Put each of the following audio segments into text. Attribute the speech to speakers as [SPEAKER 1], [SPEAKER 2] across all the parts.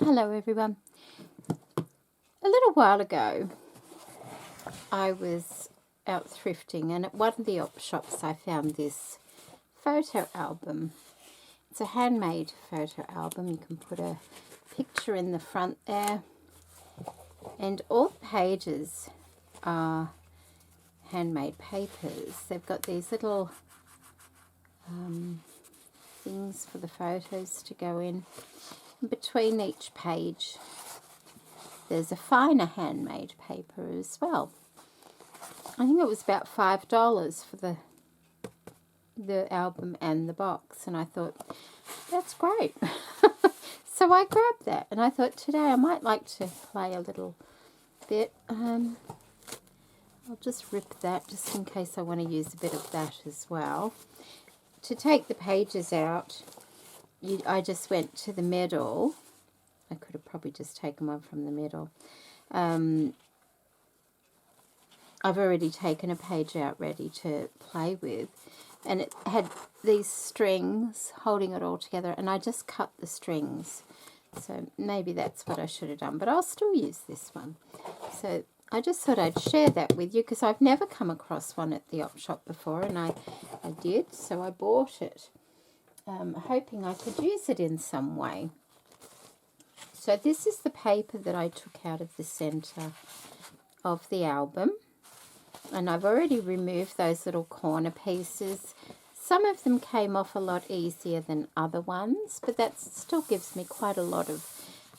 [SPEAKER 1] Hello everyone. A little while ago I was out thrifting, and at one of the op shops I found this photo album. It's a handmade photo album. You can put a picture in the front there, and all the pages are handmade papers. They've got these little things for the photos to go in. And between each page there's a finer handmade paper as well. I think it was about $5 for the album and the box, and I thought, that's great. So I grabbed that, and I thought today I might like to play a little bit. I'll just rip that just in case I want to use a bit of that as well. To take the pages out, I just went to the middle. I could have probably just taken one from the middle. I've already taken a page out ready to play with, and it had these strings holding it all together, and I just cut the strings. So maybe that's what I should have done, but I'll still use this one. So I just thought I'd share that with you because I've never come across one at the op shop before, and I did, so I bought it, hoping I could use it in some way. So this is the paper that I took out of the centre of the album, and I've already removed those little corner pieces. Some of them came off a lot easier than other ones, but that still gives me quite a lot of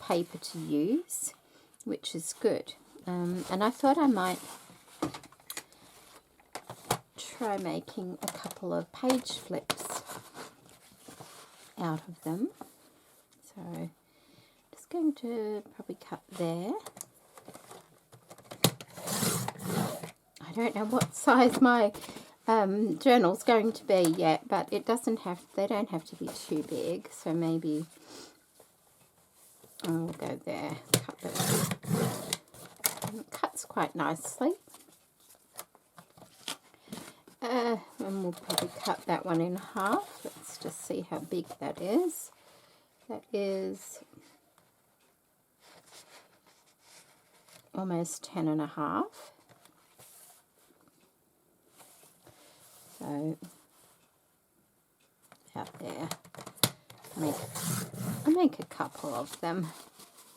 [SPEAKER 1] paper to use, which is good. And I thought I might try making a couple of page flips out of them. So just going to probably cut there. I don't know what size my journal's going to be yet, but it doesn't have, they don't have to be too big, so maybe I'll go there, cut those. It cuts quite nicely. And we'll probably cut that one in half. Let's just see how big that is. That is almost 10.5. So out there, I'll make a couple of them.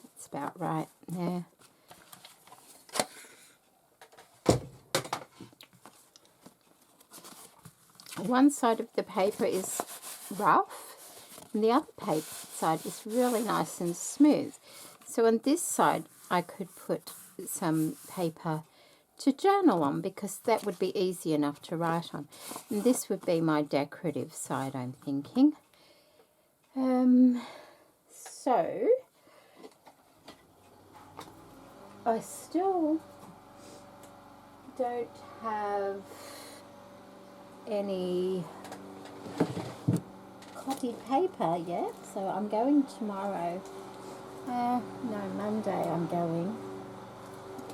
[SPEAKER 1] That's about right there. One side of the paper is rough, and the other paper side is really nice and smooth. So on this side, I could put some paper to journal on, because that would be easy enough to write on. And this would be my decorative side, I'm thinking. So I still don't have any cottage paper yet, so I'm going tomorrow. No, Monday I'm going.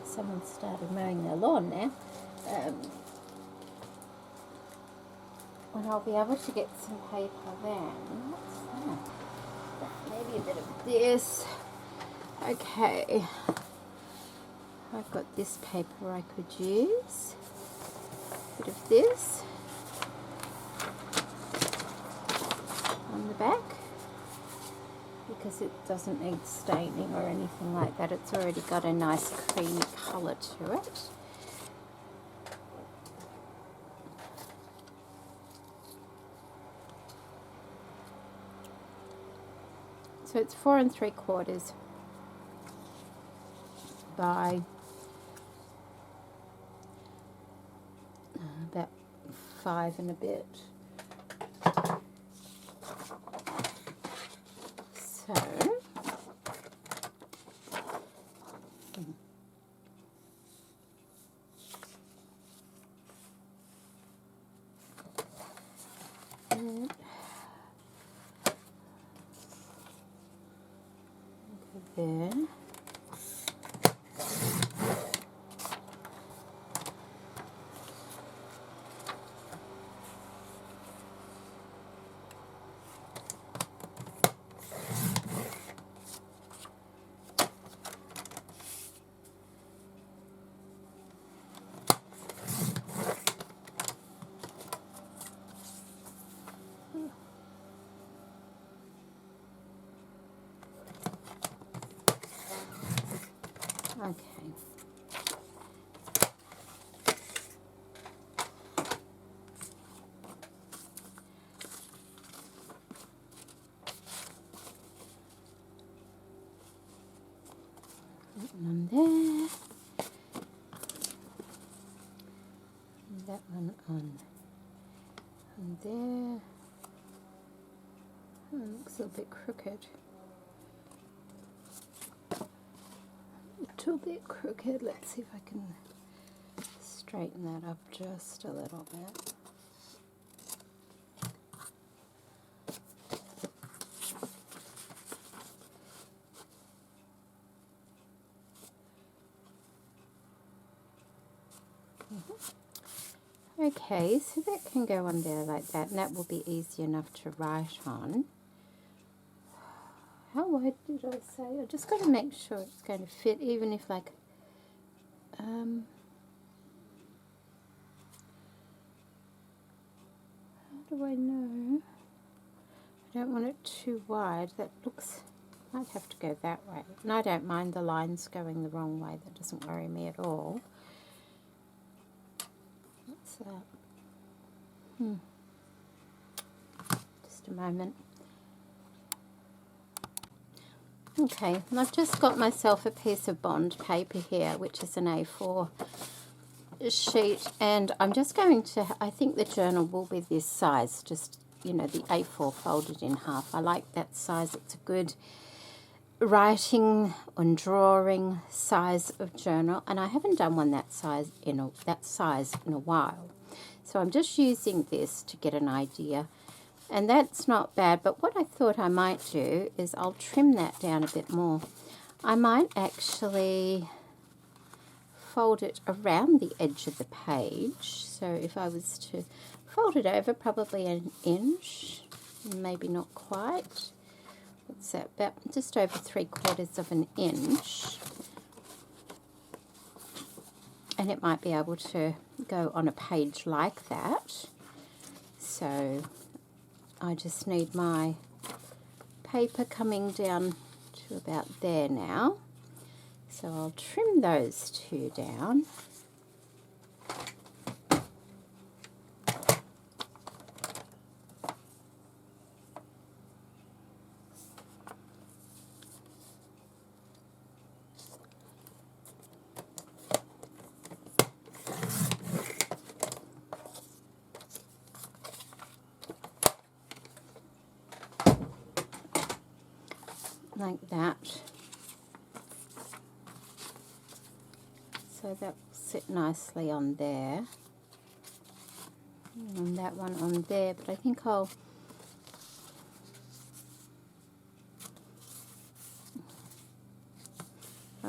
[SPEAKER 1] Someone started mowing their lawn now. And I'll be able to get some paper then. What's that? Maybe a bit of this. Okay. I've got this paper I could use. A bit of this on the back, because it doesn't need staining or anything like that. It's already got a nice creamy colour to it. So it's 4 3/4 by about 5 and a bit. So there. Okay. That one on there. And that one on there. Oh, it looks a little bit crooked. A little bit crooked. Let's see if I can straighten that up just a little bit. Okay, so that can go on there like that, and that will be easy enough to write on. How wide did I say? I just got to make sure it's going to fit, even if like, how do I know? I don't want it too wide. That looks, might have to go that way. And I don't mind the lines going the wrong way. That doesn't worry me at all. What's that? Just a moment. Okay, and I've just got myself a piece of bond paper here, which is an A4 sheet, and I'm just going to, I think the journal will be this size, just, you know, the A4 folded in half. I like that size. It's a good writing and drawing size of journal, and I haven't done one that size in a while. So I'm just using this to get an idea. And that's not bad, but what I thought I might do is I'll trim that down a bit more. I might actually fold it around the edge of the page. So if I was to fold it over probably an inch, maybe not quite. What's that? About just over 3/4 of an inch. And it might be able to go on a page like that. So I just need my paper coming down to about there now. So I'll trim those two down. Like that. So that will sit nicely on there. And that one on there, but I think I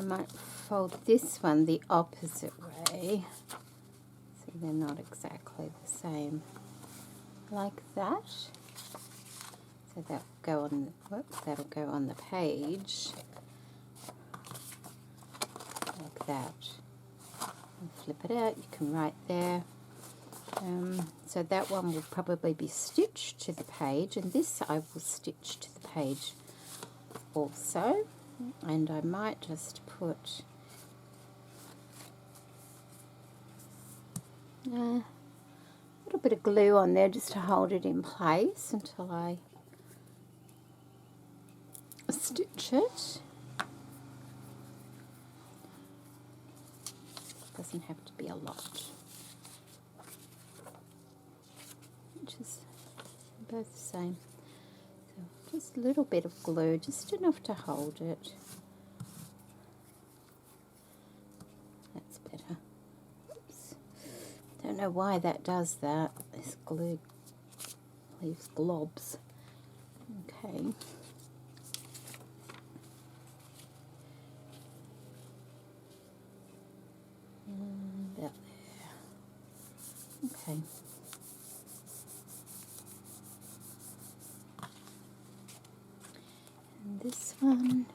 [SPEAKER 1] might fold this one the opposite way, so they're not exactly the same, like that. So that'll go on. Whoops, that'll go on the page like that. And flip it out. You can write there. So that one will probably be stitched to the page, and this I will stitch to the page also. And I might just put a little bit of glue on there just to hold it in place until I stitch it. Doesn't have to be a lot, which is both the same. So just a little bit of glue, just enough to hold it. That's better. Oops. Don't know why that does that. This glue leaves globs. Okay. About there. Okay. And this one.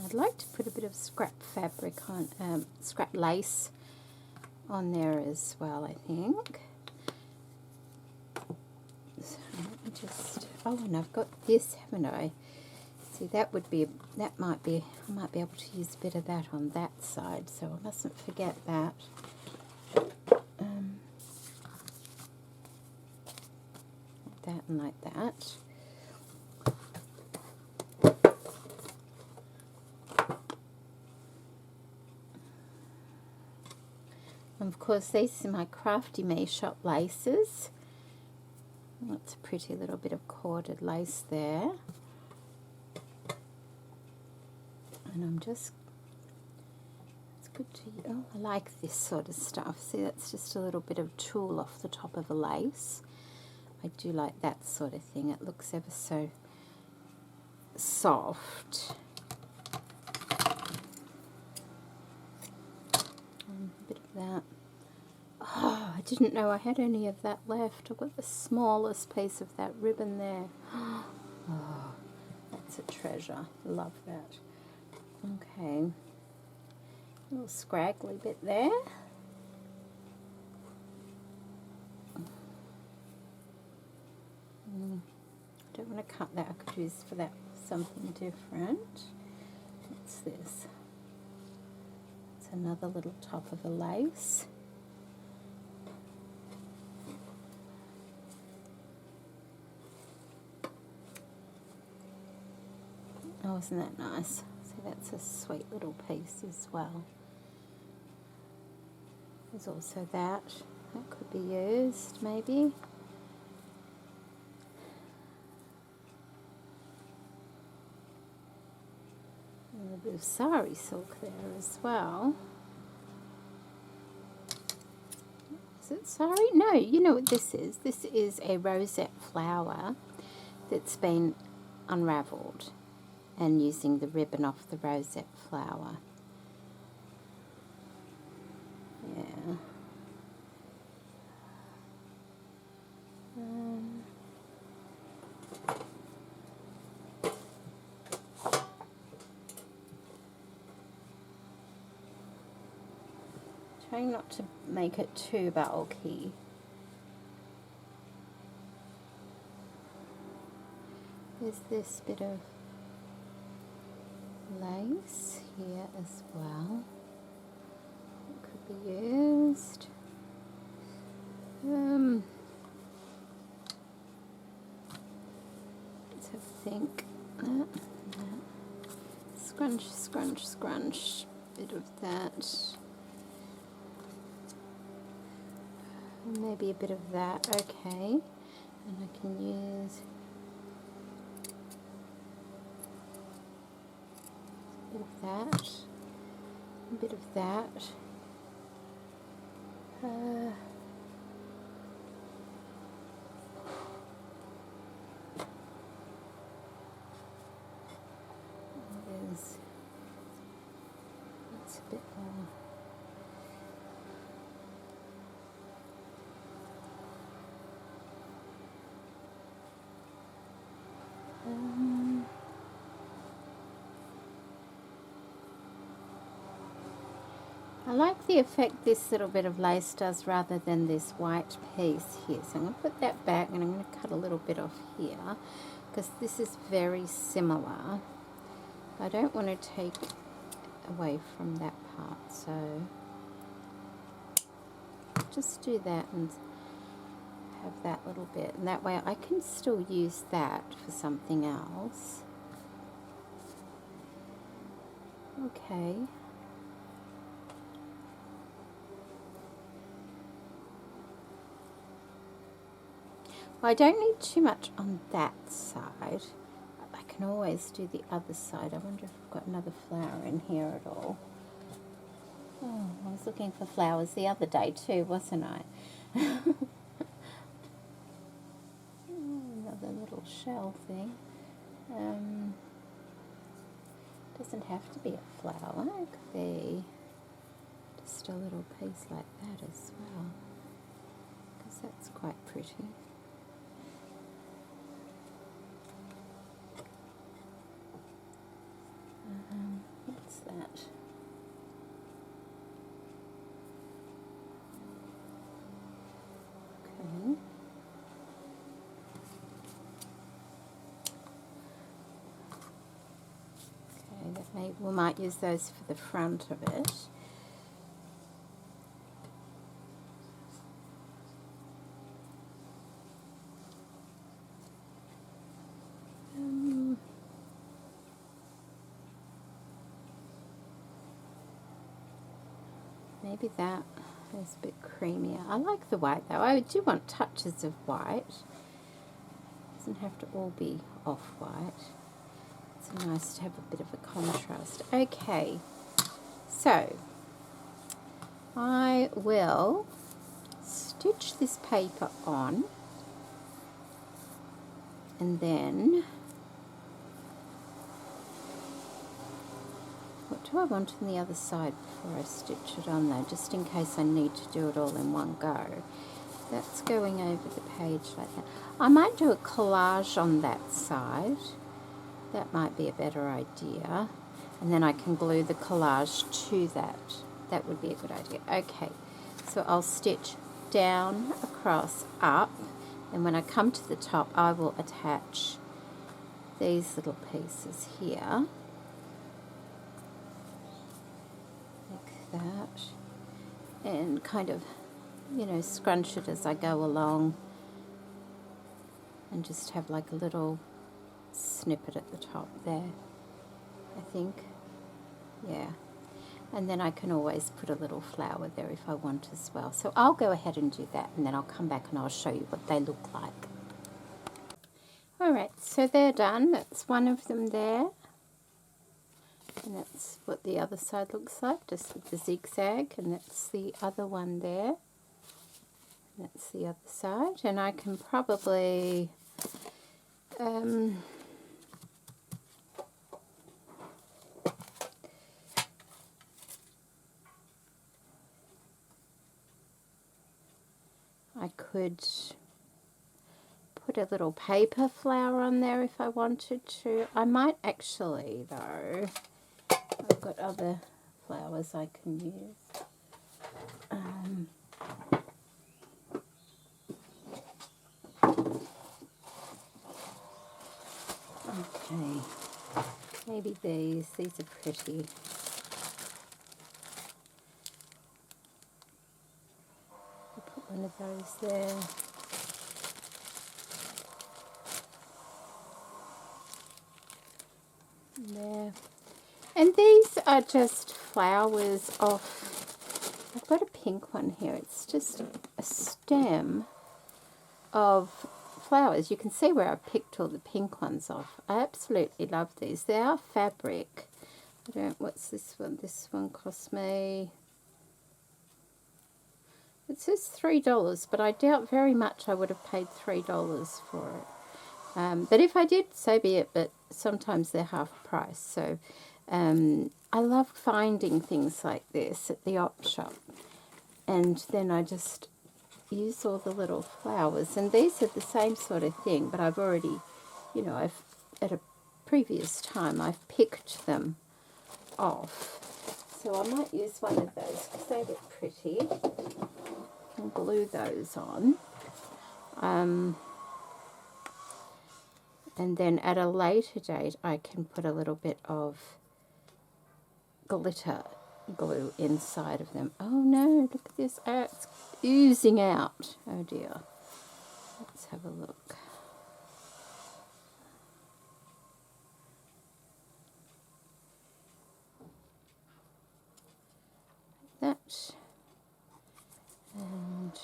[SPEAKER 1] I'd like to put a bit of scrap fabric on, scrap lace on there as well, I think. So let me just, oh, and I've got this, haven't I? See, that might be, I might be able to use a bit of that on that side, so I mustn't forget that. Like that and like that. And of course, these are my Crafty Me Shop laces. That's a pretty little bit of corded lace there. And I'm just, it's good to, oh, I like this sort of stuff. See, that's just a little bit of tulle off the top of a lace. I do like that sort of thing. It looks ever so soft. And a bit of that. Oh, I didn't know I had any of that left. I've got the smallest piece of that ribbon there. Oh, that's a treasure. Love that. Okay. A little scraggly bit there. I don't want to cut that. I could use for that something different. What's this? It's another little top of a lace. Oh, isn't that nice? See, that's a sweet little piece as well. There's also that. That could be used, maybe. And a bit of sari silk there as well. Is it sari? No, you know what this is. This is a rosette flower that's been unravelled, and using the ribbon off the rosette flower. Yeah. Trying not to make it too bulky. There's this bit of lace here as well. It could be used. Let's have a think. Scrunch, scrunch, scrunch. Bit of that. Maybe a bit of that. Okay. And I can use a bit of that. A bit of that. It's a bit more. I like the effect this little bit of lace does rather than this white piece here. So I'm going to put that back and I'm going to cut a little bit off here because this is very similar. I don't want to take away from that part, so just do that and have that little bit, and that way I can still use that for something else. Okay. Well, I don't need too much on that side. I can always do the other side. I wonder if I've got another flower in here at all. Oh, I was looking for flowers the other day too, wasn't I? Another little shell thing. Doesn't have to be a flower. It could be just a little piece like that as well, because that's quite pretty. Okay. We might use those for the front of it. Maybe that is a bit creamier. I like the white though. I do want touches of white. It doesn't have to all be off-white. It's nice to have a bit of a contrast. Okay, so I will stitch this paper on, and then what do I want on the other side before I stitch it on though, just in case I need to do it all in one go. That's going over the page like that. I might do a collage on that side. That might be a better idea. And then I can glue the collage to that. That would be a good idea. Okay, so I'll stitch down, across, up, and when I come to the top, I will attach these little pieces here. Like that. And kind of, you know, scrunch it as I go along. And just have like a little snippet at the top there, I think. Yeah. And then I can always put a little flower there if I want as well. So I'll go ahead and do that, and then I'll come back and I'll show you what they look like. Alright, so they're done. That's one of them there. And that's what the other side looks like, just with the zigzag. And that's the other one there. And that's the other side. And I can probably I could put a little paper flower on there if I wanted to. I might actually, though. I've got other flowers I can use. Okay, maybe these are pretty. I'll put one of those there. There. And these are just flowers off, I've got a pink one here, it's just a stem of flowers. You can see where I picked all the pink ones off. I absolutely love these. They are fabric. I don't, what's this one? This one cost me, it says $3, but I doubt very much I would have paid $3 for it. But if I did, so be it, but sometimes they're half price. So I love finding things like this at the op shop. And then I just use all the little flowers. And these are the same sort of thing, but I've already, you know, at a previous time, I've picked them off. So I might use one of those because they look pretty. And glue those on. And then at a later date, I can put a little bit of glitter glue inside of them. Oh no, look at this. Oh, it's oozing out. Oh dear. Let's have a look. Like that. And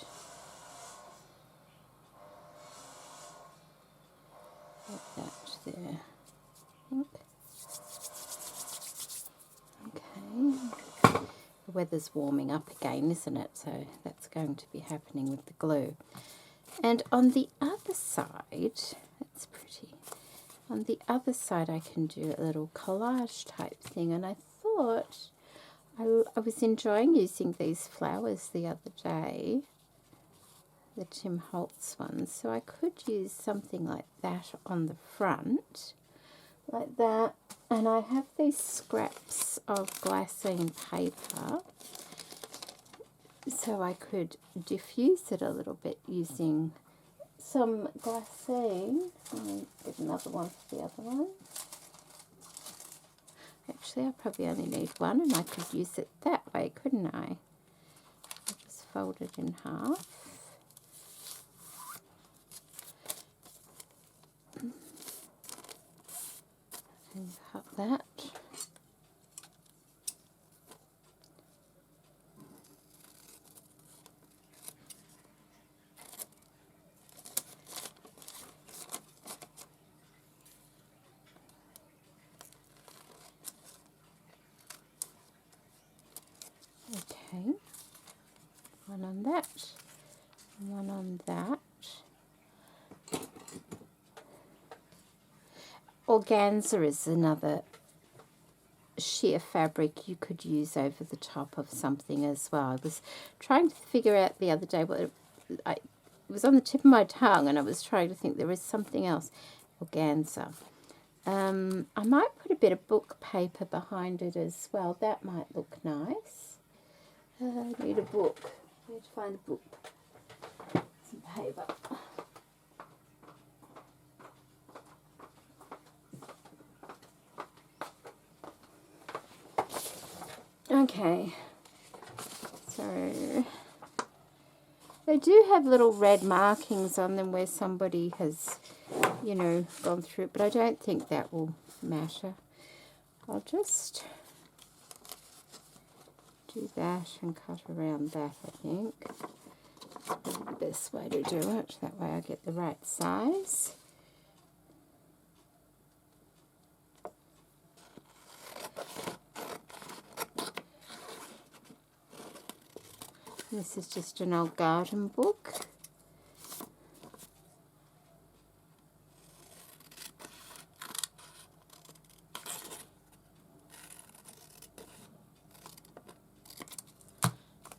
[SPEAKER 1] like that there. I think. Okay. The weather's warming up again, isn't it? So that's going to be happening with the glue. And on the other side, that's pretty. On the other side, I can do a little collage type thing. And I thought I was enjoying using these flowers the other day, the Tim Holtz ones. So I could use something like that on the front like that. And I have these scraps of glassine paper, so I could diffuse it a little bit using some glassine. I'll get another one for the other one. Actually, I probably only need one, and I could use it that way, couldn't I? I'll just fold it in half. And cut that. Okay, one on that, and one on that. Organza is another sheer fabric you could use over the top of something as well. I was trying to figure out the other day what it was on the tip of my tongue, and I was trying to think there was something else. Organza. I might put a bit of book paper behind it as well. That might look nice. I need a book. I need to find a book. Some paper. Okay, so they do have little red markings on them where somebody has, you know, gone through it, but I don't think that will matter. I'll just do that and cut around that, I think. That's the best way to do it. That way I get the right size. This is just an old garden book.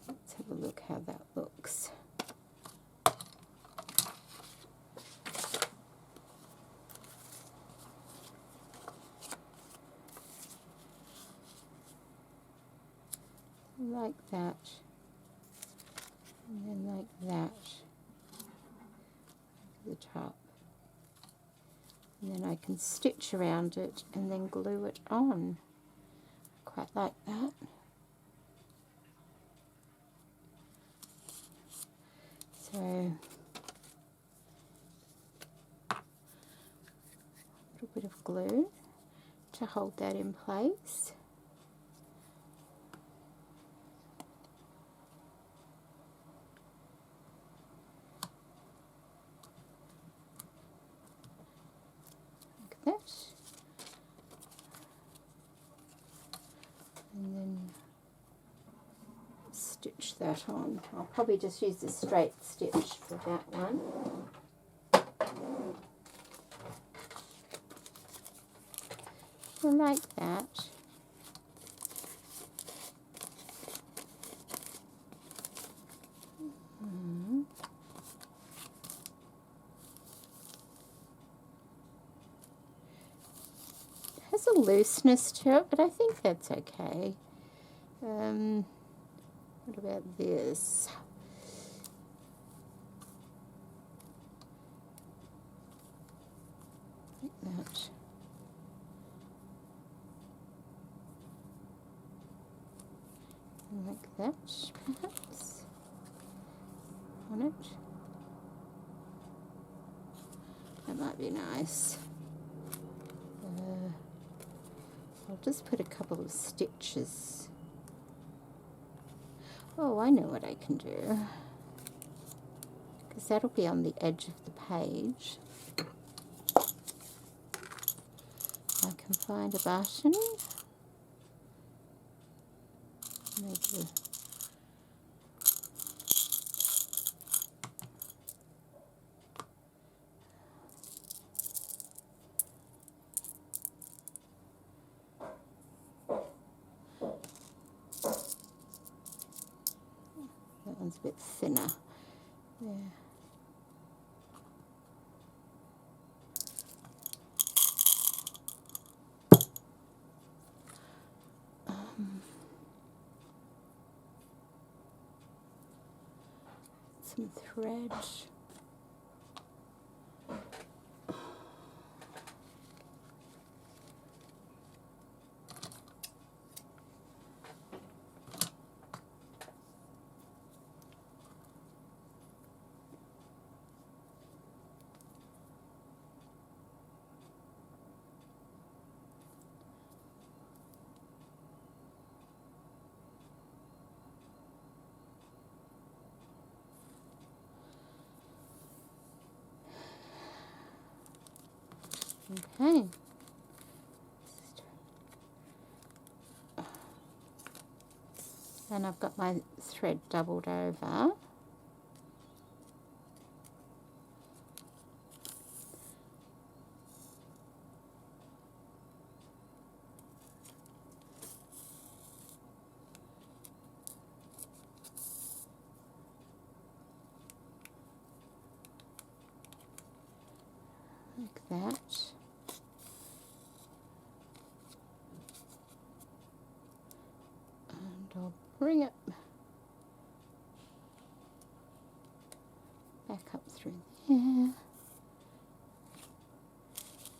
[SPEAKER 1] Let's have a look how that looks. Like that. And then like that, over the top. And then I can stitch around it and then glue it on. Quite like that. So, a little bit of glue to hold that in place. That, and then stitch that on. I'll probably just use a straight stitch for that one. So like that. Has a looseness to it, but I think that's okay. What about this? Like that. Like that, perhaps, on it. That might be nice. I'll just put a couple of stitches. Oh, I know what I can do. Because that'll be on the edge of the page. I can find a button. Maybe that one's a bit thinner. There. some thread. Okay. And I've got my thread doubled over. Like that. And I'll bring it back up through there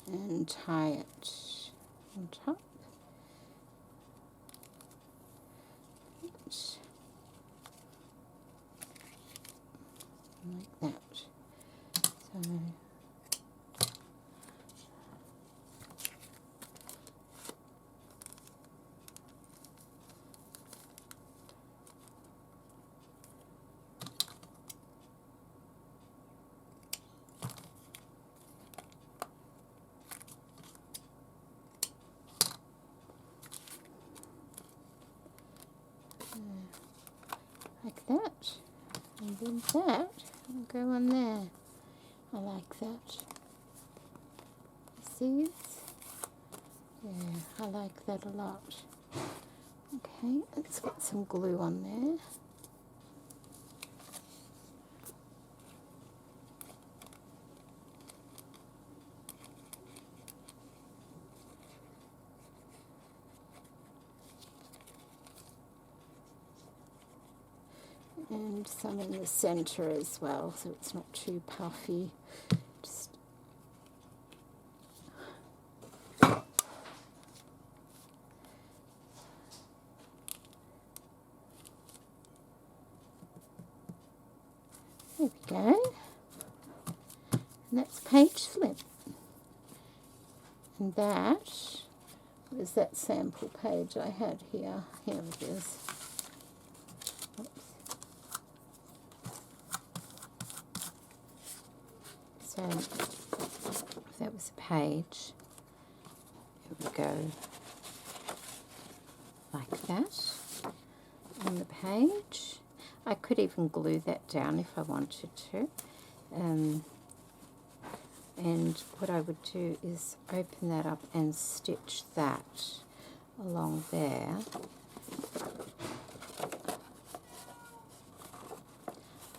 [SPEAKER 1] and tie it on top. Like that. So like that, and then that will go on there. I like that. See it? Yeah, I like that a lot. Okay, let's get some glue on there. And some in the center as well, so it's not too puffy. Just there we go. And that's page flip. And that was that sample page I had here. Here it is. So if that was a page, it would go like that on the page. I could even glue that down if I wanted to. And what I would do is open that up and stitch that along there.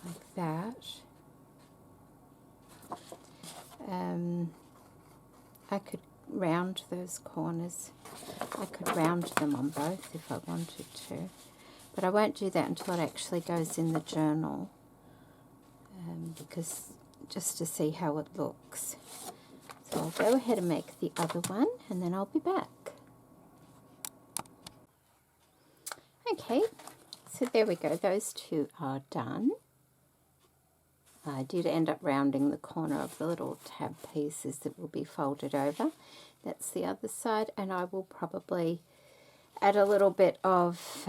[SPEAKER 1] Like that. I could round those corners. I could round them on both if I wanted to, but I won't do that until it actually goes in the journal, because just to see how it looks. So I'll go ahead and make the other one, and then I'll be back. Okay, so there we go. Those two are done. I did end up rounding the corner of the little tab pieces that will be folded over. That's the other side, and I will probably add a little bit of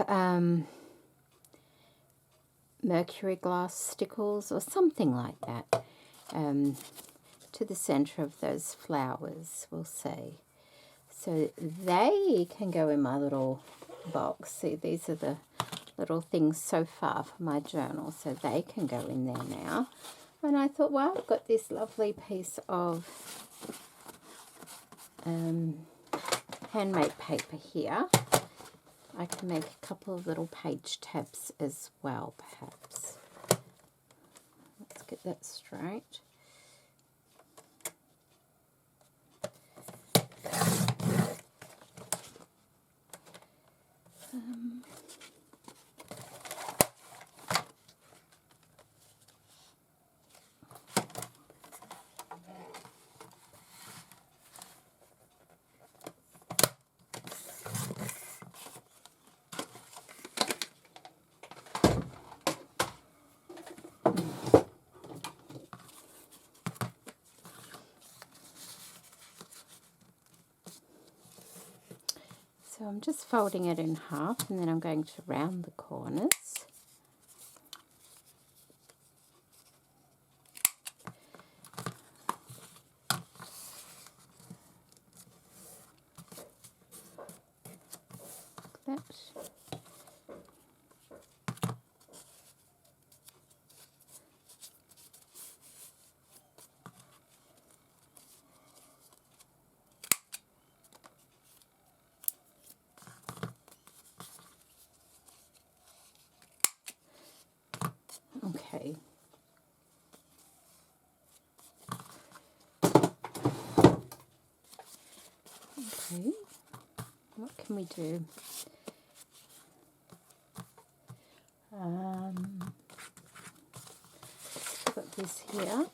[SPEAKER 1] mercury glass stickles or something like that to the center of those flowers, we'll see. So they can go in my little box. See, these are the little things so far for my journal, so they can go in there now. And I thought, well, I've got this lovely piece of handmade paper here. I can make a couple of little page tabs as well, perhaps. Let's get that straight. So I'm just folding it in half, and then I'm going to round the corners. Like that. Okay. Okay. What can we do? Got this here.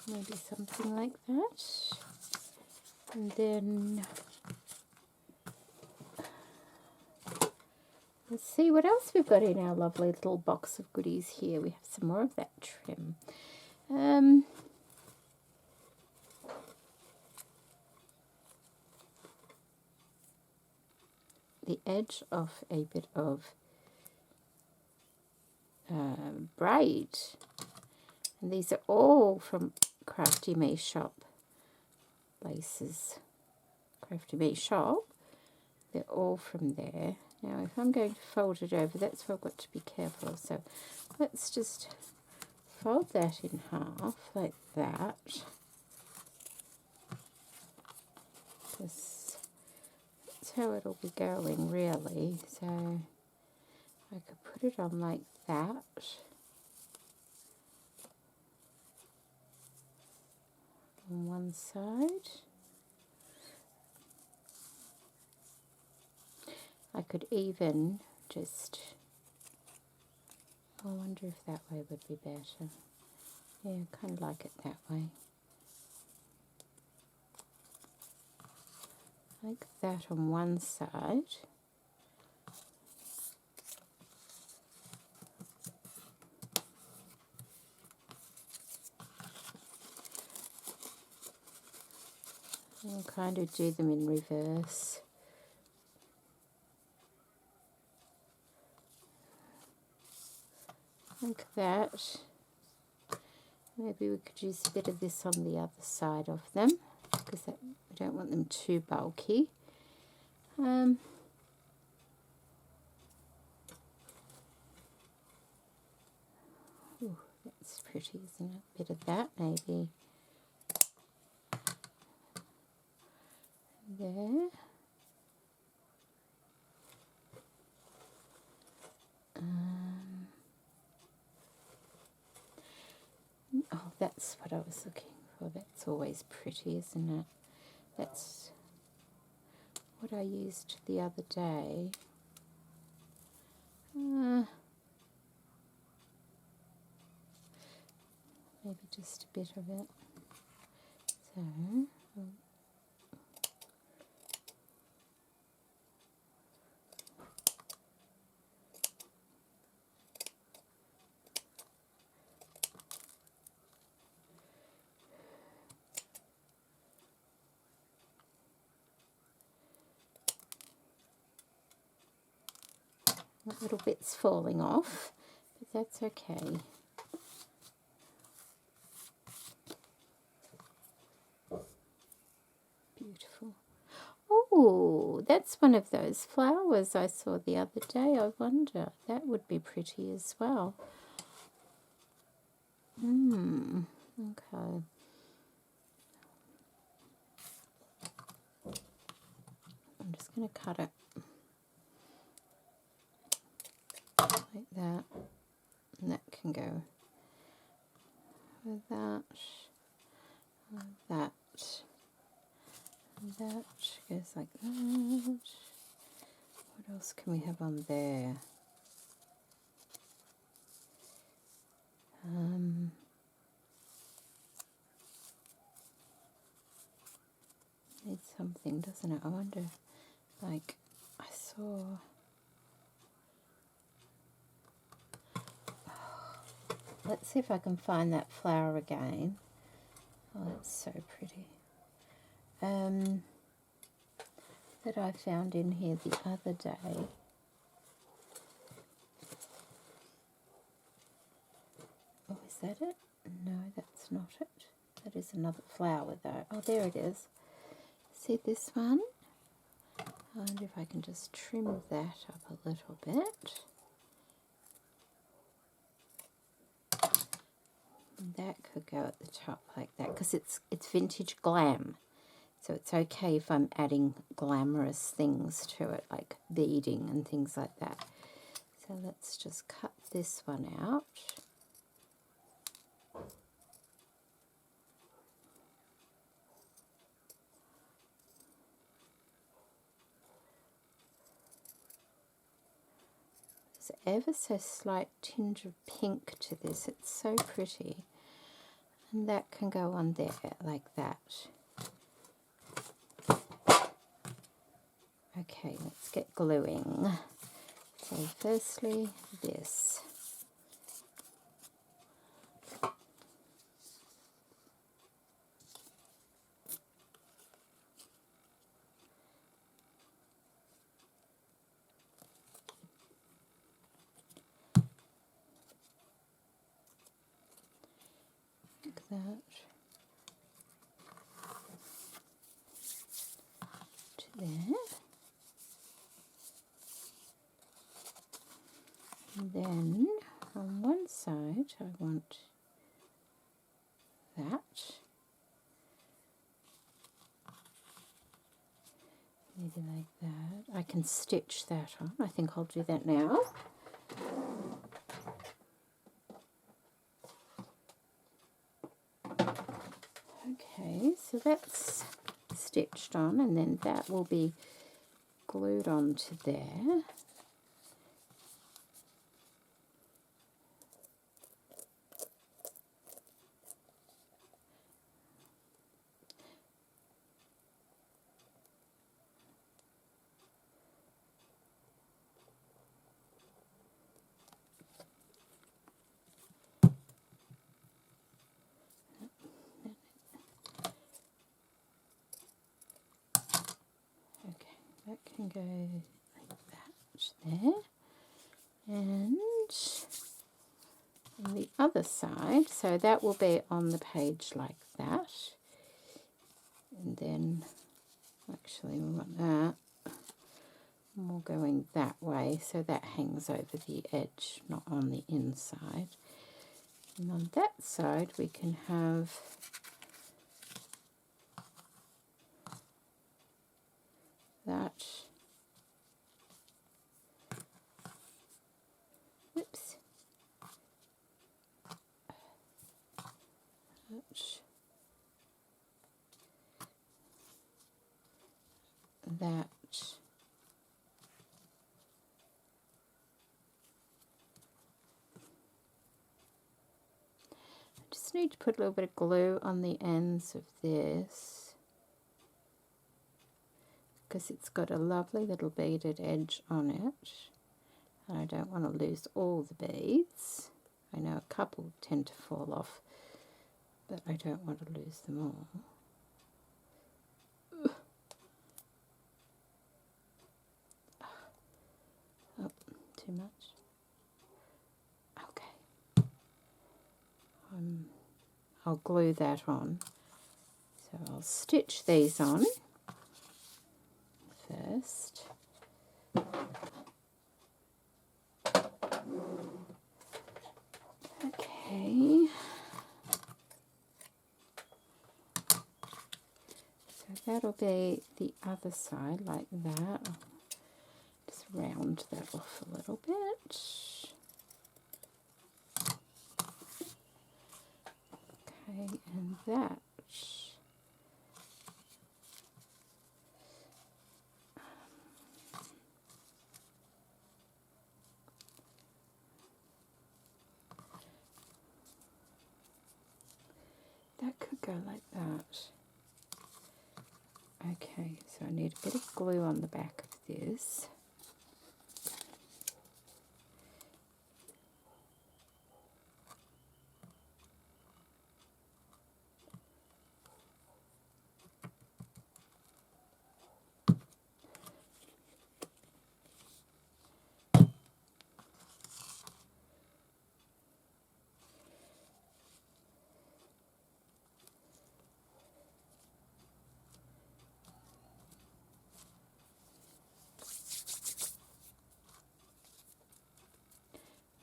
[SPEAKER 1] Maybe something like that. And then let's see what else we've got in our lovely little box of goodies here. We have some more of that trim. The edge of a bit of braid. And these are all from Crafty Me Shop laces. Crafty Me Shop. They're all from there. Now, if I'm going to fold it over, that's what I've got to be careful of. So let's just fold that in half like that. That's how it'll be going, really. So I could put it on like that. On one side. I could even just, I wonder if that way would be better. Yeah, kind of like it that way. Like that on one side. And kind of do them in reverse. Like that. Maybe we could use a bit of this on the other side of them, because we don't want them too bulky. Ooh, that's pretty, isn't it? A bit of that, maybe. There. Oh, that's what I was looking for. That's always pretty, isn't it? That's what I used the other day. Maybe just a bit of it. So, that little bit's falling off, but that's okay. Beautiful. Oh, that's one of those flowers I saw the other day. I wonder, that would be pretty as well. Okay. I'm just going to cut it like that, and that can go with that, with that. And that goes like that. What else can we have on there? Needs something, doesn't it? I wonder, like, I saw... Let's see if I can find that flower again. Oh, that's so pretty. That I found in here the other day. Oh, is that it? No, that's not it. That is another flower though. Oh, there it is. See this one? I wonder if I can just trim that up a little bit. And that could go at the top like that because it's vintage glam. So it's okay if I'm adding glamorous things to it, like beading and things like that. So let's just cut this one out. There's ever so slight tinge of pink to this. It's so pretty. And that can go on there like that. Okay, let's get gluing. So firstly, this. Like that. To there. And then on one side I want that. Maybe like that. I can stitch that on. I think I'll do that now. Okay, so that's stitched on, and then that will be glued onto there. That can go like that there, and on the other side, so that will be on the page like that, and then actually we want that more going that way, so that hangs over the edge, not on the inside. And on that side we can have that. Whoops. That. I just need to put a little bit of glue on the ends of this, because it's got a lovely little beaded edge on it, and I don't want to lose all the beads. I know a couple tend to fall off, but I don't want to lose them all. Oh, too much. Okay. I'll glue that on. So I'll stitch these on first. Okay. So that'll be the other side like that. I'll just round that off a little bit. Okay, and that go like that. Okay, so I need a bit of glue on the back of this.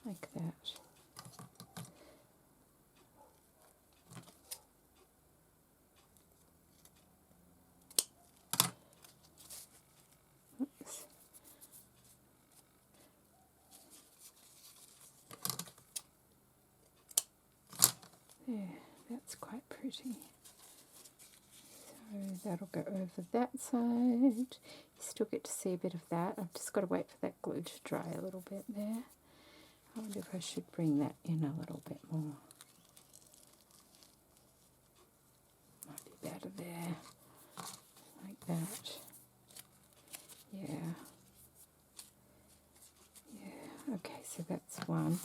[SPEAKER 1] Like that. Oops. There, that's quite pretty. So that'll go over that side. You still get to see a bit of that. I've just got to wait for that glue to dry a little bit there. I wonder if I should bring that in a little bit more. Might be better there. Like that. Yeah. Yeah. Okay, so that's one.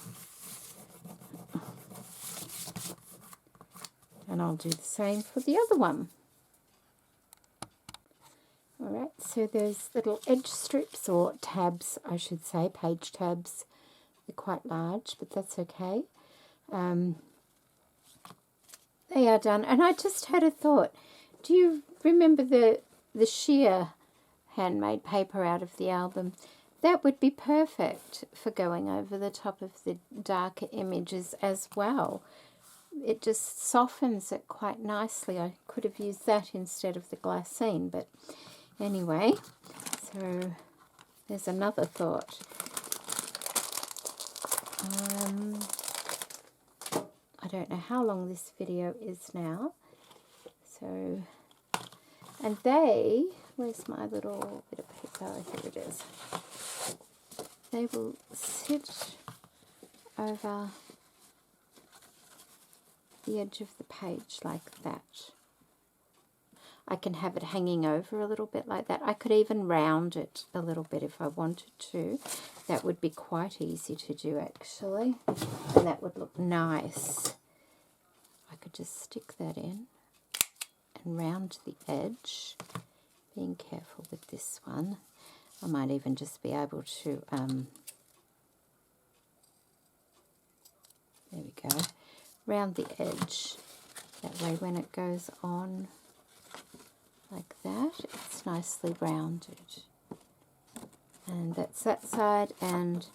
[SPEAKER 1] And I'll do the same for the other one. Alright, so there's little edge strips, or tabs I should say, page tabs. They're quite large, but that's okay. They are done. And I just had a thought. Do you remember the sheer handmade paper out of the album? That would be perfect for going over the top of the darker images as well. It just softens it quite nicely. I could have used that instead of the glassine, but anyway, so there's another thought. I don't know how long this video is now. So, and they, where's my little bit of paper? Here it is. They will sit over the edge of the page like that. I can have it hanging over a little bit like that. I could even round it a little bit if I wanted to. That would be quite easy to do actually, and that would look nice. I could just stick that in and round the edge. Being careful with this one. I might even just be able to, there we go, round the edge. That way when it goes on like that, it's nicely rounded. And that's that side, and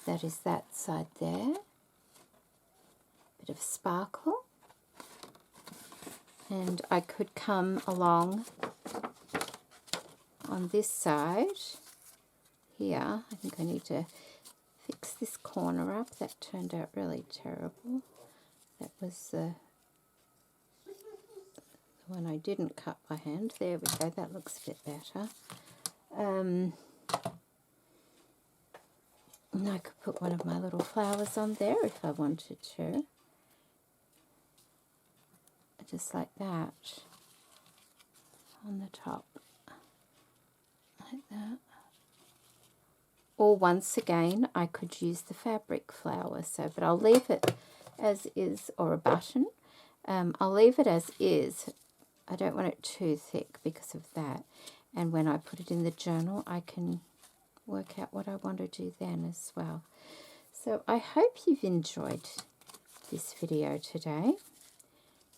[SPEAKER 1] that is that side there. Bit of sparkle. And I could come along on this side here. I think I need to fix this corner up. That turned out really terrible. That was the one I didn't cut by hand. There we go. That looks a bit better. And I could put one of my little flowers on there if I wanted to. Just like that. On the top. Like that. Or once again, I could use the fabric flower. So, but I'll leave it as is, or a button. I'll leave it as is. I don't want it too thick because of that. And when I put it in the journal, I can work out what I want to do then as well. So I hope you've enjoyed this video today.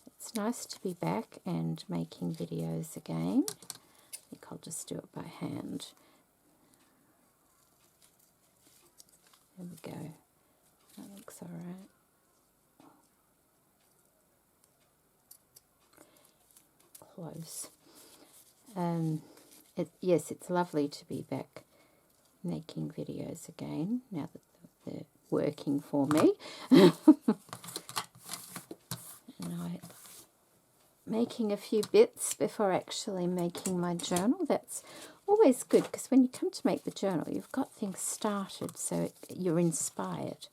[SPEAKER 1] It's nice to be back and making videos again. I think I'll just do it by hand. There we go. That looks all right. Close. Yes, it's lovely to be back making videos again now that they're working for me. And I'm making a few bits before actually making my journal. That's always good because when you come to make the journal, you've got things started, so you're inspired.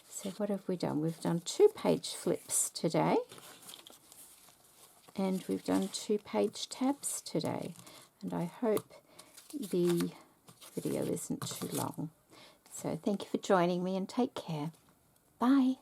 [SPEAKER 1] So what have we done? We've done 2 page flips today. And we've done 2 page tabs today, and I hope the video isn't too long. So thank you for joining me, and take care. Bye.